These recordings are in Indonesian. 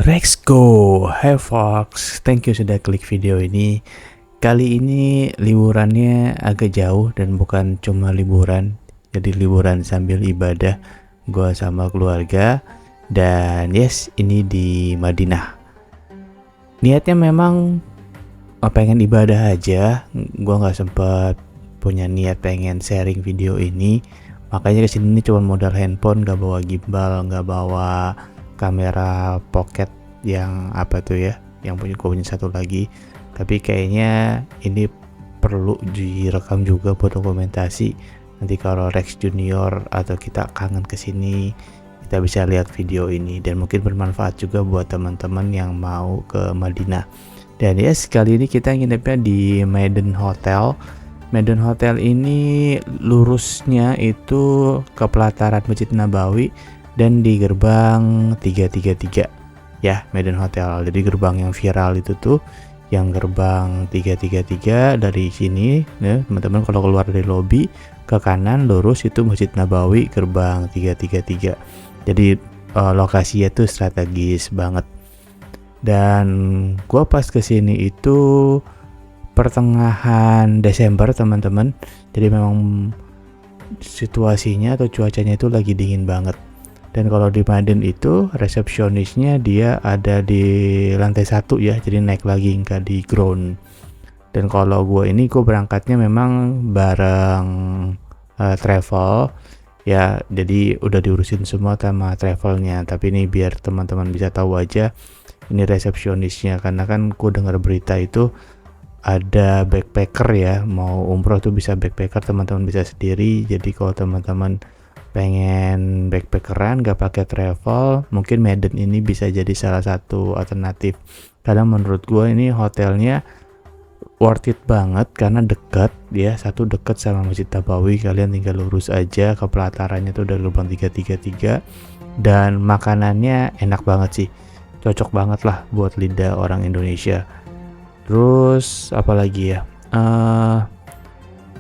Let's go. Hey Fox, thank you sudah klik video ini. Kali ini liburannya agak jauh dan bukan cuma liburan, jadi liburan sambil ibadah. Gua sama keluarga dan yes, ini di Madinah. Niatnya memang pengen ibadah aja. Gua nggak sempat punya niat pengen sharing video ini. Makanya kesini cuma modal handphone, nggak bawa gimbal, nggak bawa kamera pocket yang apa tuh ya, yang gue punya satu lagi. Tapi kayaknya ini perlu direkam juga buat dokumentasi. Nanti kalau Rex Junior atau kita kangen kesini, kita bisa lihat video ini dan mungkin bermanfaat juga buat teman-teman yang mau ke Madinah. Dan ya sekali ini kita nginepnya di Medan Hotel. Medan Hotel ini lurusnya itu ke pelataran Masjid Nabawi dan di gerbang 333 ya, Medan Hotel. Jadi gerbang yang viral itu tuh yang gerbang 333 dari sini ya, teman-teman kalau keluar dari lobi ke kanan lurus itu Masjid Nabawi gerbang 333. Jadi lokasinya tuh strategis banget. Dan gua pas kesini itu pertengahan Desember teman-teman. Jadi memang situasinya atau cuacanya itu lagi dingin banget. Dan kalau di Madin itu resepsionisnya dia ada di lantai 1 ya, jadi naik lagi nggak di ground. Dan kalau gue berangkatnya memang bareng travel ya, jadi udah diurusin semua sama travelnya. Tapi ini biar teman-teman bisa tahu aja ini resepsionisnya, karena kan gue dengar berita itu ada backpacker ya, mau umroh tuh bisa backpacker, teman-teman bisa sendiri. Jadi kalau teman-teman pengen backpackeran gak pakai travel, mungkin Medan ini bisa jadi salah satu alternatif. Karena menurut gue ini hotelnya worth it banget karena dekat ya, satu dekat sama Masjid Nabawi, kalian tinggal lurus aja ke pelatarannya tuh dari gerbang 333. Dan makanannya enak banget sih, cocok banget lah buat lidah orang Indonesia. Terus apalagi ya,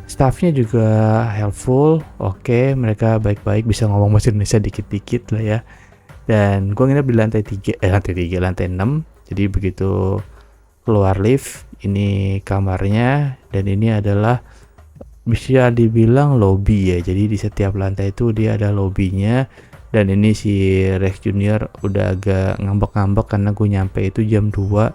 staffnya juga helpful, oke, mereka baik-baik, bisa ngomong bahasa Indonesia dikit-dikit lah ya. Dan gue nginep di lantai 6. Jadi begitu keluar lift, ini kamarnya, dan ini adalah bisa dibilang lobby ya. Jadi di setiap lantai itu dia ada lobbynya. Dan ini si Rex Junior udah agak ngambek-ngambek karena gue nyampe itu jam 2,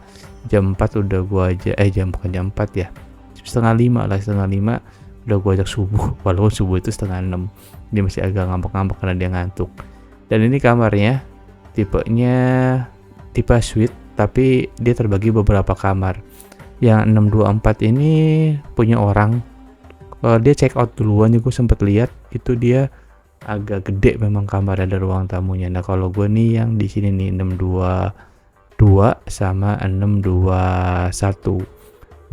jam 4 udah gue aja, bukan jam 4 ya, setengah 5 udah gue ajak subuh, walaupun subuh itu setengah 6. Dia masih agak ngambek-ngambek karena dia ngantuk. Dan ini kamarnya tipenya tipe suite, tapi dia terbagi beberapa kamar. Yang 624 ini punya orang, dia check out duluan, gue sempet lihat itu dia agak gede memang kamarnya, ada ruang tamunya. Nah kalau gue nih yang di sini nih 622 sama 621.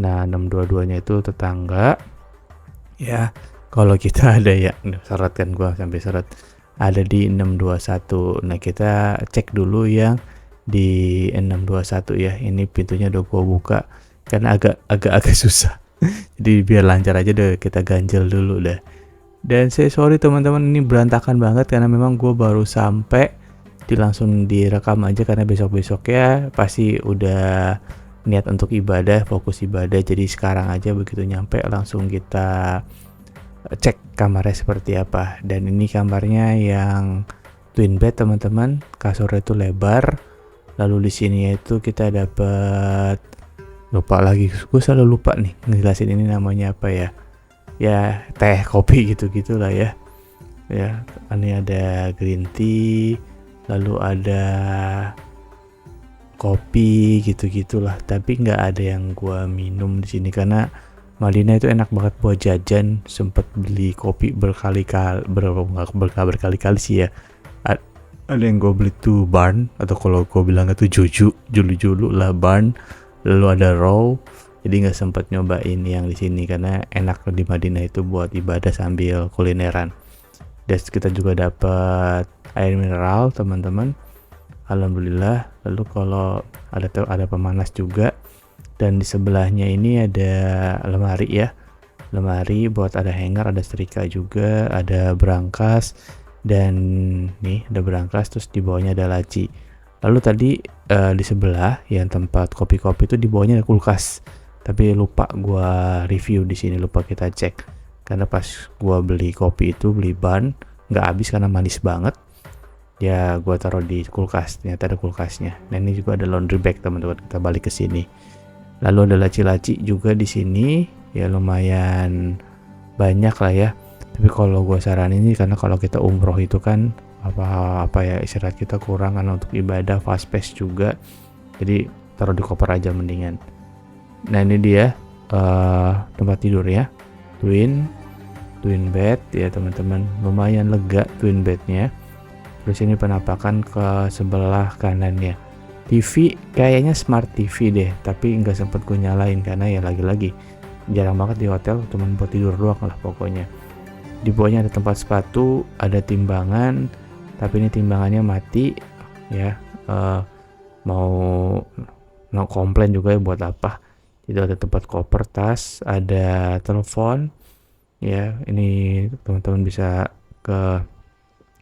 Nah 622 nya itu tetangga ya. Kalau kita ada ya, seret kan gue sampai seret, ada di 621. Nah kita cek dulu yang di 621 ya. Ini pintunya udah gue buka karena agak susah. Jadi biar lancar aja deh, kita ganjel dulu dah. Dan saya sorry teman-teman, ini berantakan banget karena memang gue baru sampai, langsung direkam aja karena besok-besok ya pasti udah niat untuk ibadah, fokus ibadah. Jadi sekarang aja begitu nyampe langsung kita cek kamarnya seperti apa. Dan ini kamarnya yang twin bed teman-teman, kasurnya itu lebar. Lalu di sini itu kita dapat, lupa lagi, gue selalu lupa nih ngejelasin ini namanya apa ya. Ya teh kopi gitu-gitulah ya. Ya, ini ada green tea, lalu ada kopi gitu-gitulah. Tapi nggak ada yang gua minum di sini karena Madinah itu enak banget buat jajan. Sempet beli kopi berkali-kali sih ya. Ada yang gue beli tuh Barn, atau kalau gue bilang itu Julu lah Barn. Lalu ada Raw. Jadi nggak sempat nyobain yang di sini karena enak di Madinah itu buat ibadah sambil kulineran. Dan kita juga dapat air mineral teman-teman, alhamdulillah. Lalu kalau ada pemanas juga. Dan di sebelahnya ini ada lemari ya, lemari buat ada hanger, ada setrika juga, ada berangkas. Dan nih ada berangkas, terus di bawahnya ada laci. Lalu tadi di sebelah yang tempat kopi-kopi itu di bawahnya ada kulkas. Tapi lupa gua review di sini, lupa kita cek. Karena pas gua beli kopi itu beli ban, nggak habis karena manis banget. Ya gua taruh di kulkas, ternyata ada kulkasnya. Nah ini juga ada laundry bag teman-teman, kita balik ke sini. Lalu ada laci-laci juga di sini, ya lumayan banyak lah ya. Tapi kalau gua saranin ini karena kalau kita umroh itu kan apa ya istirahat kita kurang kan untuk ibadah, fast pace juga. Jadi taruh di koper aja mendingan. Nah ini dia tempat tidur ya, twin bed ya teman-teman, lumayan lega twin bednya. Terus ini penampakan ke sebelah kanannya. TV kayaknya smart TV deh, tapi nggak sempet gue nyalain karena ya lagi-lagi jarang banget di hotel, cuman buat tidur doang lah pokoknya. Di bawahnya ada tempat sepatu, ada timbangan, tapi ini timbangannya mati ya. Mau no komplain juga ya buat apa. Itu ada tempat koper, tas, ada telepon ya. Ini teman-teman bisa ke.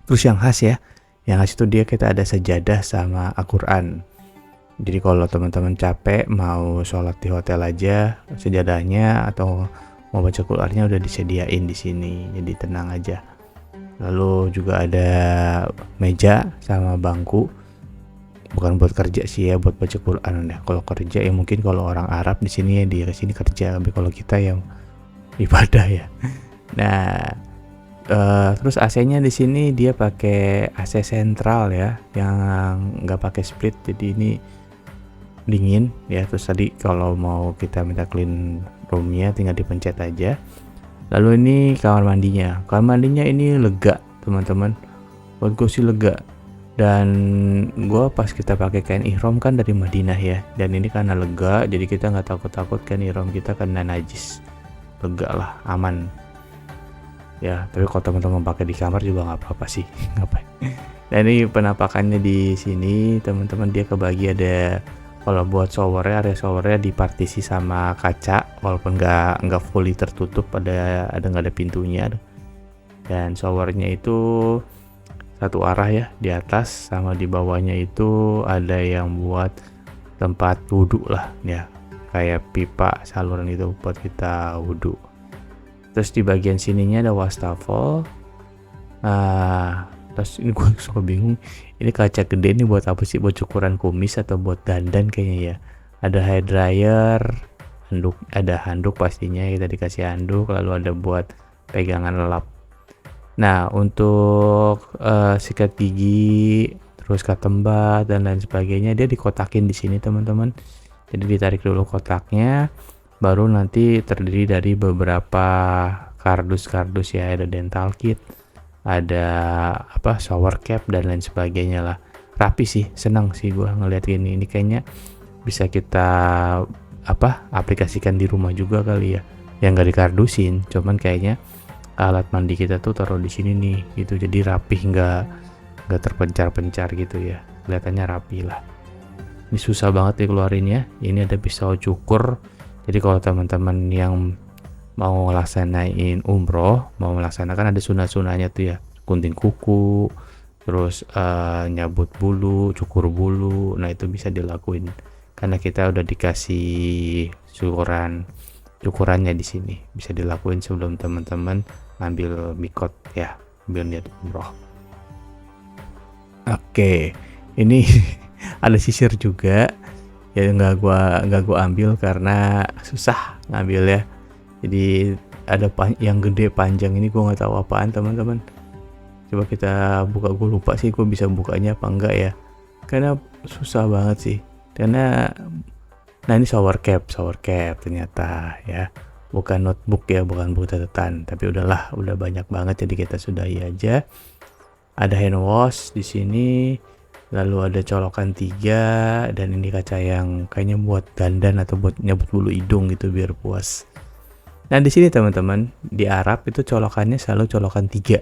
Terus yang khas ya, yang khas itu dia kita ada sajadah sama Al-Quran. Jadi kalau teman-teman capek mau sholat di hotel aja, sajadahnya atau mau baca Qur'annya udah disediain di sini, jadi tenang aja. Lalu juga ada meja sama bangku, bukan buat kerja sih ya, buat baca Quran ya. Kalau kerja ya mungkin kalau orang Arab di sini ya di sini kerja, tapi kalau kita yang ibadah ya. Nah, terus AC-nya di sini dia pakai AC sentral ya, yang nggak pakai split, jadi ini dingin ya. Terus tadi kalau mau kita minta clean roomnya tinggal dipencet aja. Lalu ini kamar mandinya ini lega teman-teman, buat gue sih lega. Dan gue pas kita pakai kain ihram kan dari Madinah ya, dan ini karena lega jadi kita nggak takut kain ihram kita kena najis, lega lah, aman ya. Tapi kalau teman-teman pakai di kamar juga nggak apa-apa sih ngapain. Dan ini penampakannya di sini teman-teman, dia kebagi ada, kalau buat showernya, area showernya dipartisi sama kaca, walaupun nggak fully tertutup, ada nggak ada pintunya. Dan showernya itu satu arah ya, di atas sama di bawahnya itu ada yang buat tempat wudhu lah ya, kayak pipa saluran itu buat kita wudhu. Terus di bagian sininya ada wastafel. Terus ini gue suka bingung, ini kaca gede ini buat apa sih, buat cukuran kumis atau buat dandan kayaknya ya. Ada hair dryer, ada handuk pastinya, kita dikasih handuk, lalu ada buat pegangan lap. Nah untuk sikat gigi, terus katembat dan lain sebagainya, dia dikotakin di sini teman-teman. Jadi ditarik dulu kotaknya, baru nanti terdiri dari beberapa kardus ya, ada dental kit, ada shower cap dan lain sebagainya lah. Rapi sih, senang sih gue ngeliat ini kayaknya bisa kita aplikasikan di rumah juga kali ya, yang nggak dikardusin, cuman kayaknya alat mandi kita tuh taruh di sini nih gitu, jadi rapih, nggak terpencar-pencar gitu ya, kelihatannya rapi lah. Ini susah banget dikeluarinnya. Ini ada pisau cukur, jadi kalau teman-teman yang mau ngelaksanain umroh, mau melaksanakan ada sunah-sunahnya tuh ya, gunting kuku, terus nyabut bulu, cukur bulu. Nah itu bisa dilakuin karena kita udah dikasih cukurannya di sini, bisa dilakuin sebelum teman-teman ngambil mikot ya, ambil niat umroh. Oke, ini ada sisir juga ya, nggak gua ambil karena susah ngambil ya. Jadi ada yang gede panjang ini, gue nggak tahu apaan teman-teman. Coba kita buka, gue lupa sih gue bisa bukanya apa enggak ya, karena susah banget sih. Karena nah ini shower cap ternyata ya, bukan notebook ya, bukan buku catatan. Tapi udah banyak banget, jadi kita sudahi aja. Ada hand wash di sini, lalu ada colokan 3, dan ini kaca yang kayaknya buat dandan atau buat nyabut bulu hidung gitu biar puas. Nah di sini teman-teman, di Arab itu colokannya selalu colokan 3.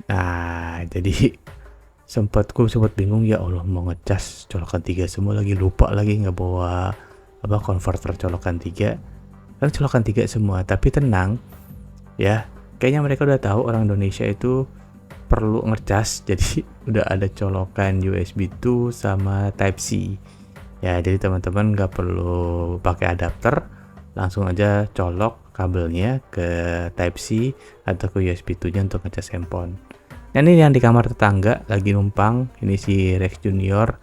Nah jadi gue sempat bingung, ya Allah mau ngecas colokan 3 semua, lagi lupa lagi nggak bawa converter colokan 3, kan colokan 3 semua. Tapi tenang ya, kayaknya mereka udah tahu orang Indonesia itu perlu ngecas, jadi udah ada colokan USB 2 sama Type C. Ya, jadi teman-teman nggak perlu pakai adapter, langsung aja colok kabelnya ke Type C atau ke USB 2-nya untuk ngecas handphone. Nah, ini yang di kamar tetangga lagi numpang, ini si Rex Junior.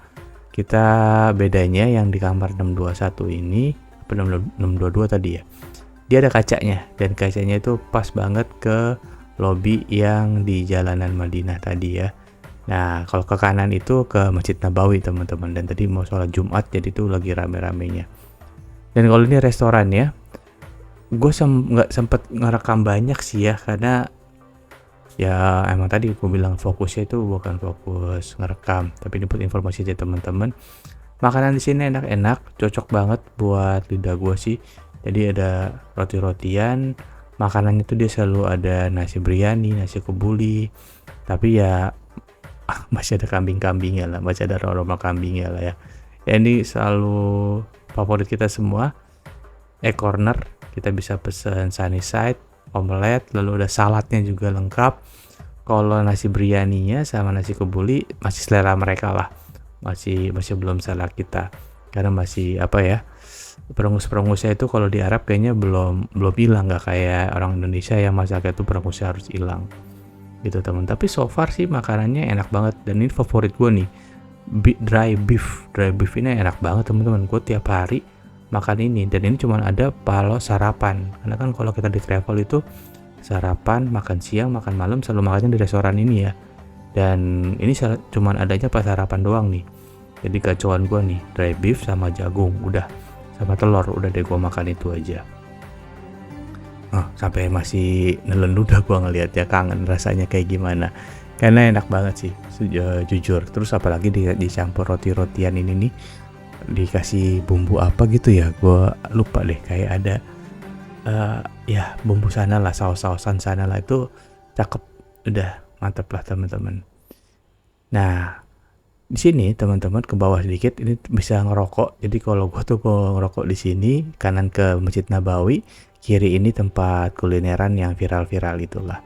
Kita bedanya yang di kamar 621 ini, apa 622 tadi ya, dia ada kacanya, dan kacanya itu pas banget ke lobby yang di jalanan Madinah tadi ya. Nah, kalau ke kanan itu ke Masjid Nabawi teman-teman, dan tadi mau sholat Jumat jadi itu lagi rame-ramenya. Dan kalau ini restoran ya, gue nggak sempet ngerekam banyak sih ya, karena ya emang tadi gue bilang fokusnya itu bukan fokus ngerekam, tapi ini buat informasi aja teman-teman. Makanan di sini enak-enak, cocok banget buat lidah gue sih. Jadi ada roti-rotian, makanannya tuh dia selalu ada nasi biryani, nasi kebuli, tapi ya masih ada kambing-kambingnya lah, masih ada aroma kambingnya lah ya. Ya ini selalu favorit kita semua. Corner, kita bisa pesen sunny side, omelet, lalu ada saladnya juga lengkap. Kalau nasi biryaninya sama nasi kebuli masih selera mereka lah, masih belum selera kita, karena masih apa ya, perengus-perengusnya itu kalau di Arab kayaknya belum hilang, nggak kayak orang Indonesia yang masaknya itu perengusnya harus hilang gitu teman. Tapi so far sih makanannya enak banget, dan ini favorit gue nih, dry beef ini enak banget teman-teman. Gue tiap hari makan ini, dan ini cuma ada kalau sarapan, karena kan kalau kita di travel itu sarapan, makan siang, makan malam selalu makannya di restoran ini ya, dan ini cuma adanya pas sarapan doang nih. Jadi gacuan gue nih dry beef sama jagung, udah, sama telur, udah deh gue makan itu aja. Sampai masih nelen ludah gue ngelihatnya, kangen rasanya kayak gimana, karena enak banget sih jujur. Terus apalagi dicampur roti-rotian ini nih, dikasih bumbu apa gitu ya, gue lupa deh, kayak ada ya bumbu sana lah, saus-sausan sana lah, itu cakep, udah mantep lah teman-teman. Nah, di sini teman-teman ke bawah sedikit ini bisa ngerokok. Jadi kalau gue tuh ngerokok di sini, kanan ke Masjid Nabawi, kiri ini tempat kulineran yang viral-viral itulah.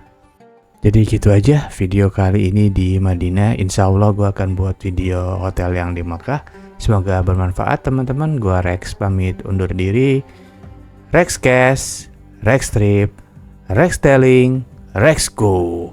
Jadi gitu aja video kali ini di Madinah. Insya Allah gue akan buat video hotel yang di Makkah. Semoga bermanfaat teman-teman. Gue Rex pamit undur diri. Rex Cash, Rex Trip, Rex Telling, Rex Go.